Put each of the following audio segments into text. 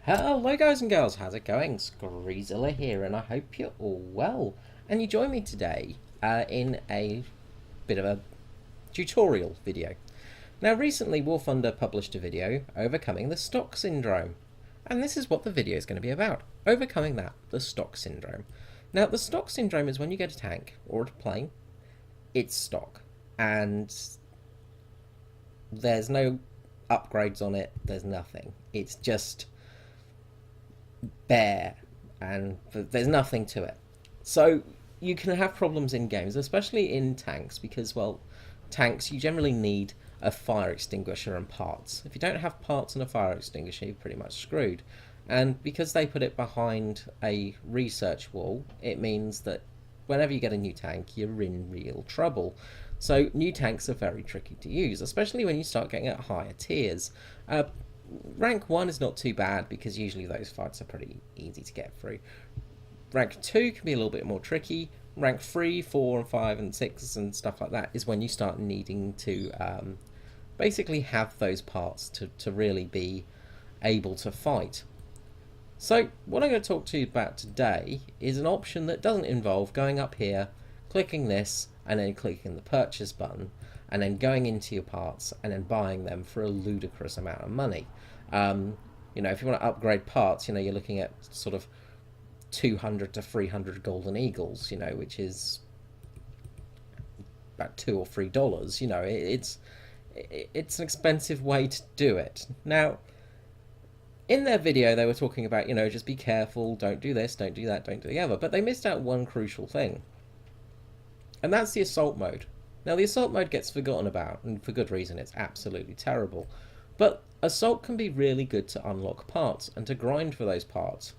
Hello guys and girls, how's it going? Screezilla here and I hope you're all well. And you join me today in a bit of a tutorial video. Now recently War Thunder published a video overcoming the stock syndrome. And this is what the video is going to be about. Overcoming the stock syndrome. Now the stock syndrome is when you get a tank or a plane, it's stock. And there's no upgrades on it, there's nothing. It's just bare and there's nothing to it. So you can have problems in games, especially in tanks, because, well, tanks, you generally need a fire extinguisher and parts. If you don't have parts and a fire extinguisher, you're pretty much screwed. And because they put it behind a research wall, it means that whenever you get a new tank, you're in real trouble. So new tanks are very tricky to use, especially when you start getting at higher tiers. Rank 1 is not too bad because usually those fights are pretty easy to get through. Rank 2 can be a little bit more tricky. Rank 3, 4, and 5, and 6 and stuff like that is when you start needing to basically have those parts to really be able to fight. So what I'm going to talk to you about today is an option that doesn't involve going up here, clicking this, and then clicking the purchase button, and then going into your parts and then buying them for a ludicrous amount of money. If you want to upgrade parts, you're looking at sort of 200 to 300 golden eagles, which is about $2 or $3. It's an expensive way to do it. Now, in their video, they were talking about, just be careful, don't do this, don't do that, don't do the other. But they missed out one crucial thing, and that's the assault mode. Now, the assault mode gets forgotten about, and for good reason, it's absolutely terrible. But assault can be really good to unlock parts and to grind for those parts.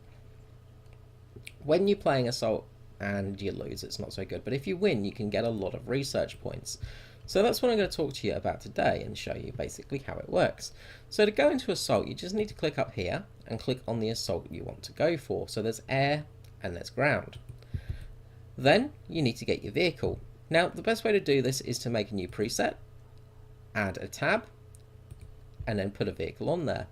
When you're playing assault and you lose, it's not so good. But if you win, you can get a lot of research points. So that's what I'm going to talk to you about today and show you basically how it works. So to go into assault, you just need to click up here and click on the assault you want to go for. So there's air and there's ground. Then you need to get your vehicle. Now, the best way to do this is to make a new preset, add a tab, and then put a vehicle on there.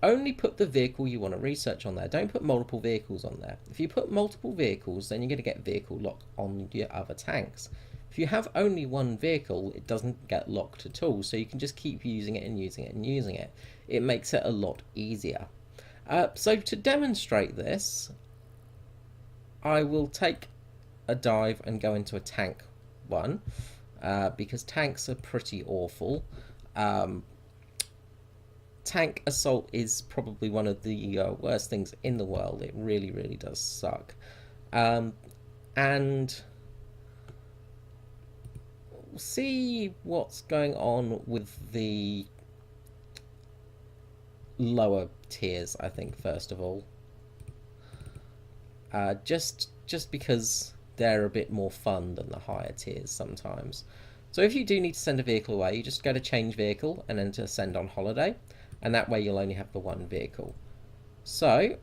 Only put the vehicle you want to research on there. Don't put multiple vehicles on there. If you put multiple vehicles, then you're going to get vehicle lock on your other tanks. If you have only one vehicle, it doesn't get locked at all, so you can just keep using it and using it and using it. It makes it a lot easier. So to demonstrate this, I will take a dive and go into a tank one, because tanks are pretty awful. Tank assault is probably one of the worst things in the world. It really, really does suck. And we'll see what's going on with the lower tiers, I think, first of all. Just because they're a bit more fun than the higher tiers sometimes. So if you do need to send a vehicle away, you just go to change vehicle and then to send on holiday, and that way you'll only have the one vehicle. So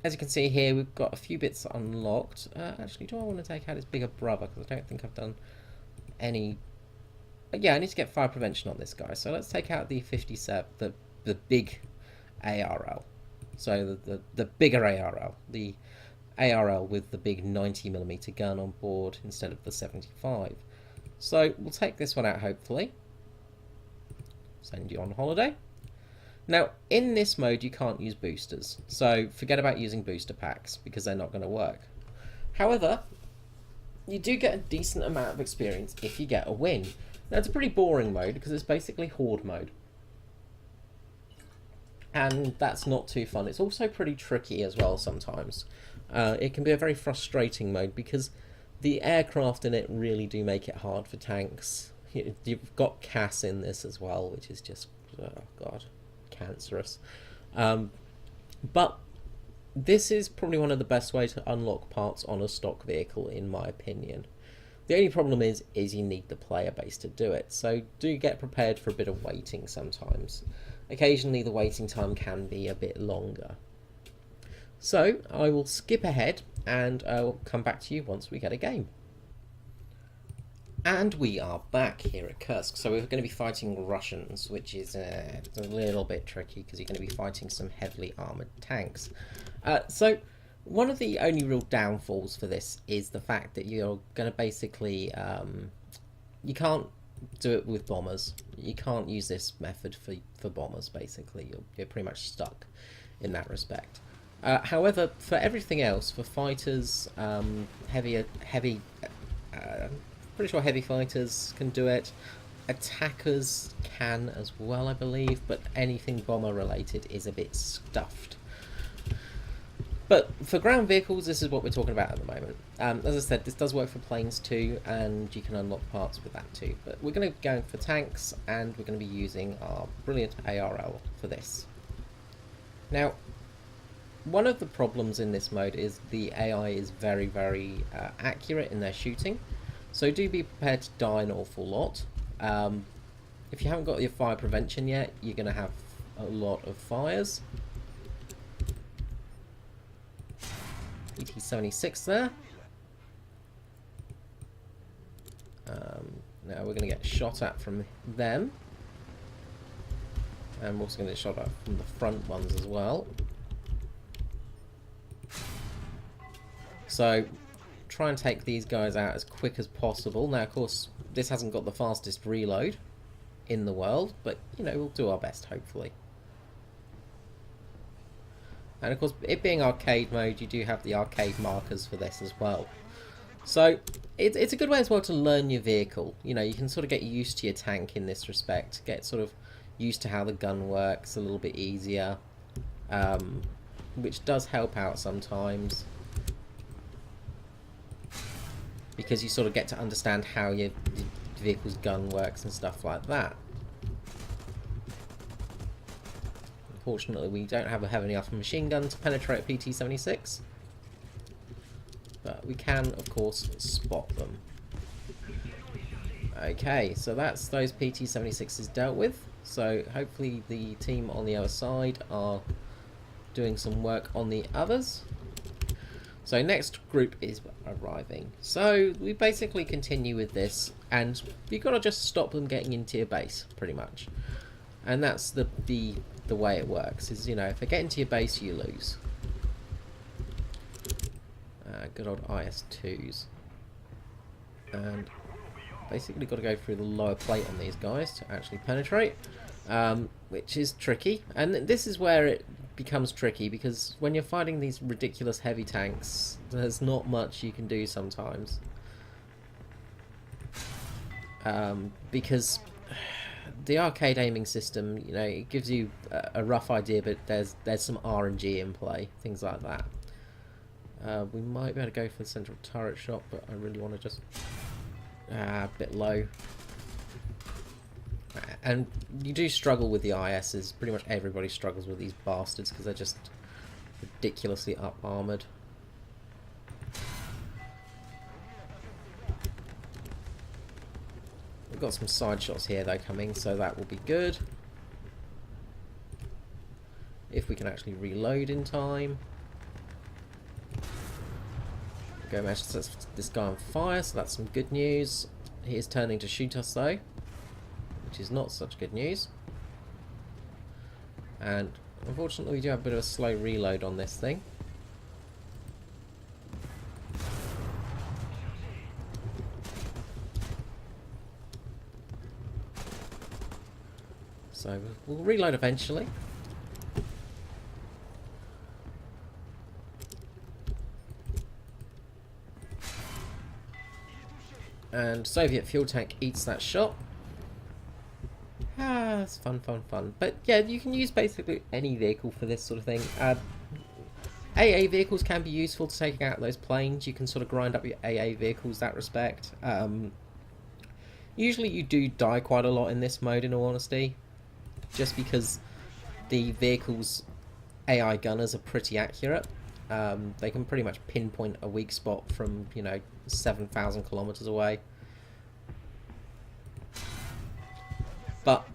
as you can see here, we've got a few bits unlocked. Actually, do I want to take out his bigger brother? Because I don't think I've done any. But yeah, I need to get fire prevention on this guy. So let's take out the 57, the big ARL. So the bigger ARL, the ARL with the big 90mm gun on board instead of the 75. So we'll take this one out, hopefully. Send you on holiday. Now, in this mode, you can't use boosters. So forget about using booster packs because they're not going to work. However, you do get a decent amount of experience if you get a win. Now, it's a pretty boring mode because it's basically horde mode. And that's not too fun. It's also pretty tricky as well sometimes. It can be a very frustrating mode because the aircraft in it really do make it hard for tanks. You've got CAS in this as well, which is just, oh god, cancerous. But this is probably one of the best ways to unlock parts on a stock vehicle, in my opinion. The only problem is you need the player base to do it, so do get prepared for a bit of waiting sometimes. Occasionally the waiting time can be a bit longer. So I will skip ahead and I'll come back to you once we get a game. And we are back here at Kursk. So we're going to be fighting Russians, which is a little bit tricky because you're going to be fighting some heavily armoured tanks. So one of the only real downfalls for this is the fact that you're going to basically... you can't do it with bombers. You can't use this method for bombers, basically. You're pretty much stuck in that respect. However, for everything else, for fighters, pretty sure heavy fighters can do it. Attackers can as well, I believe, but anything bomber related is a bit stuffed. But for ground vehicles, this is what we're talking about at the moment. As I said, this does work for planes too, and you can unlock parts with that too. But we're going to be going for tanks, and we're going to be using our brilliant ARL for this. Now, one of the problems in this mode is the AI is very, very accurate in their shooting. So do be prepared to die an awful lot. If you haven't got your fire prevention yet, you're going to have a lot of fires. PT-76 there. Now we're going to get shot at from them. And we're also going to get shot at from the front ones as well. So try and take these guys out as quick as possible. Now, of course, this hasn't got the fastest reload in the world, but, you know, we'll do our best, hopefully. And, of course, it being arcade mode, you do have the arcade markers for this as well. So, it's a good way as well to learn your vehicle. You know, you can sort of get used to your tank in this respect. Get sort of used to how the gun works a little bit easier. Which does help out sometimes. Because you sort of get to understand how your vehicle's gun works and stuff like that. Unfortunately, we don't have a heavy enough machine gun to penetrate PT-76. But we can, of course, spot them. Okay, so that's those PT-76s dealt with. So hopefully the team on the other side are doing some work on the others. So next group is arriving. So we basically continue with this, and you've got to just stop them getting into your base, pretty much. And that's the way it works. Is, you know, if they get into your base, you lose. Good old IS-2s. And basically got to go through the lower plate on these guys to actually penetrate, which is tricky. And this is where it becomes tricky, because when you're fighting these ridiculous heavy tanks, there's not much you can do sometimes. Because the arcade aiming system, you know, it gives you a rough idea, but there's some RNG in play, things like that. We might be able to go for the central turret shot, but I really want to just... a bit low. And you do struggle with the ISs. Pretty much everybody struggles with these bastards because they're just ridiculously up-armoured. We've got some side shots here though coming, so that will be good. If we can actually reload in time. Go manage to set this guy on fire, so that's some good news. He is turning to shoot us though, which is not such good news. And unfortunately we do have a bit of a slow reload on this thing. So we'll reload eventually. And Soviet fuel tank eats that shot. Ah, it's fun, fun, fun. But yeah, you can use basically any vehicle for this sort of thing. AA vehicles can be useful to taking out those planes. You can sort of grind up your AA vehicles that respect. Usually you do die quite a lot in this mode, in all honesty. Just because the vehicle's AI gunners are pretty accurate. They can pretty much pinpoint a weak spot from, you know, 7,000 kilometers away. But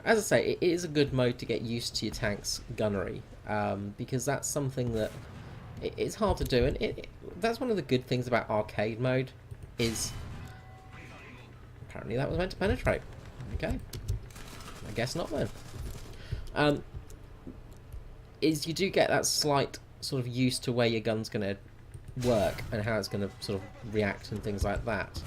as I say, it is a good mode to get used to your tank's gunnery, because that's something that it's hard to do, and that's one of the good things about arcade mode, is... Apparently that was meant to penetrate. Okay. I guess not then. Is you do get that slight sort of used to where your gun's going to work and how it's going to sort of react and things like that,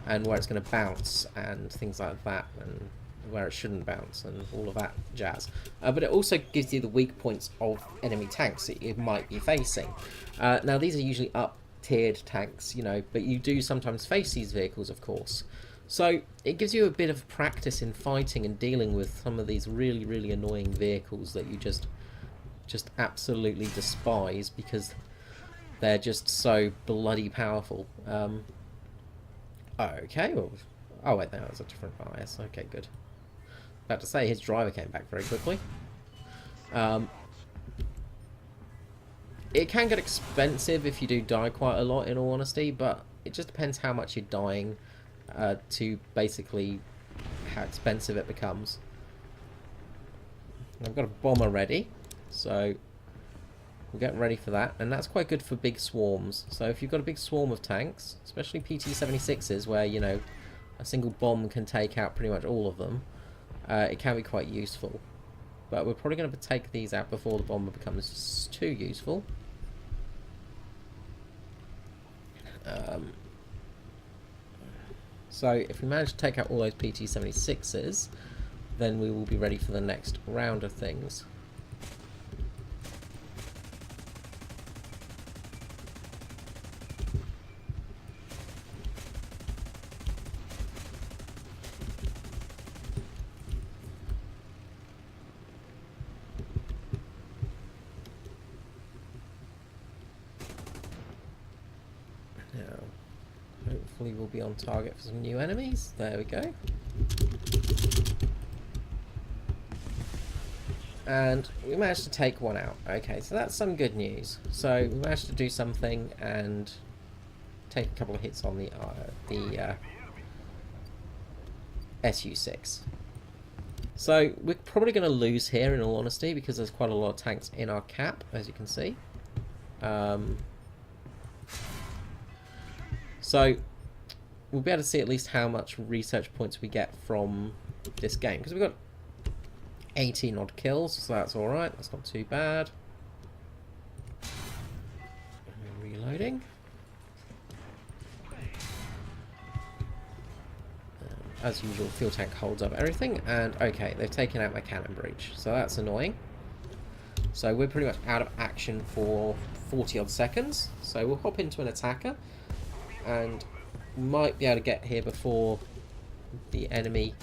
and where it's going to bounce and things like that, and where it shouldn't bounce and all of that jazz. But it also gives you the weak points of enemy tanks that you might be facing. Now these are usually up tiered tanks, you know, but you do sometimes face these vehicles, of course. So it gives you a bit of practice in fighting and dealing with some of these really, really annoying vehicles that you just absolutely despise because they're just so bloody powerful. Okay, well, oh wait, that was a different bias. Okay, good. About to say his driver came back very quickly. It can get expensive if you do die quite a lot, in all honesty, but it just depends how much you're dying to basically how expensive it becomes. I've got a bomber ready, so we'll get ready for that, and that's quite good for big swarms. So if you've got a big swarm of tanks, especially PT-76s, where, you know, a single bomb can take out pretty much all of them, it can be quite useful. But we're probably going to take these out before the bomber becomes too useful. So if we manage to take out all those PT-76s, then we will be ready for the next round of things. Hopefully we'll be on target for some new enemies. There we go. And we managed to take one out. Okay, so that's some good news. So we managed to do something and take a couple of hits on the SU-6. So we're probably going to lose here, in all honesty, because there's quite a lot of tanks in our cap, as you can see. So we'll be able to see at least how much research points we get from this game, because we've got 18 odd kills, so that's alright, that's not too bad. Reloading. As usual, fuel tank holds up everything, and okay, they've taken out my cannon breach, so that's annoying. So we're pretty much out of action for 40 odd seconds, so we'll hop into an attacker and might be able to get here before the enemy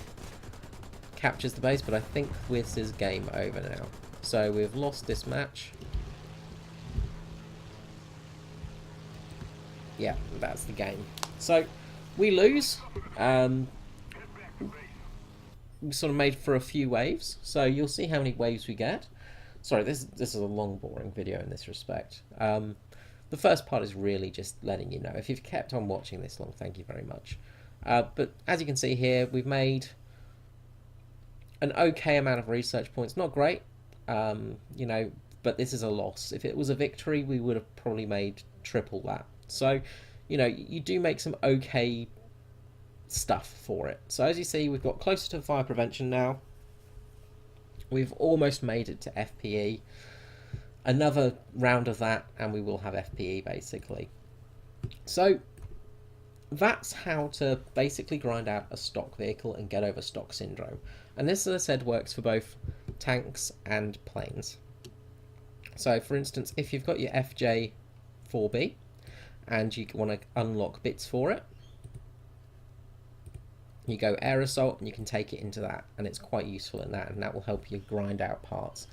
captures the base, but I think this is game over now. So we've lost this match. Yeah, that's the game. So we lose. We sort of made for a few waves, so you'll see how many waves we get. Sorry, this is a long, boring video in this respect. The first part is really just letting you know. If you've kept on watching this long, thank you very much. But as you can see here, we've made an okay amount of research points. Not great, you know, but this is a loss. If it was a victory, we would have probably made triple that. So, you know, you do make some okay stuff for it. So as you see, we've got closer to fire prevention now. We've almost made it to FPE. Another round of that and we will have FPE basically. So that's how to basically grind out a stock vehicle and get over stock syndrome. And this, as I said, works for both tanks and planes. So for instance, if you've got your FJ4B and you want to unlock bits for it, you go air assault and you can take it into that, and it's quite useful in that, and that will help you grind out parts.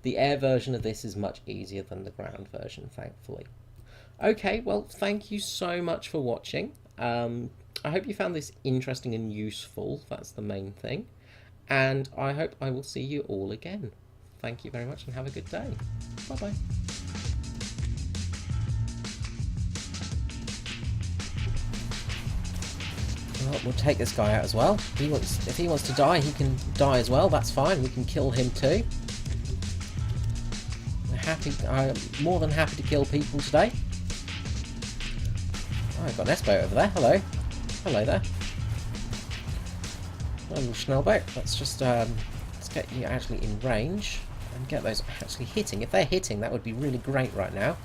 The air version of this is much easier than the ground version, thankfully. Okay, well, thank you so much for watching. I hope you found this interesting and useful. That's the main thing. And I hope I will see you all again. Thank you very much and have a good day. Bye-bye. Well, we'll take this guy out as well. If he wants to die, he can die as well. That's fine. We can kill him too. I'm more than happy to kill people today. Oh, I've got an S-boat over there. Hello. hello there. Little Schnellbeck. Let's just let's get you actually in range and get those actually hitting. If they're hitting, that would be really great right now.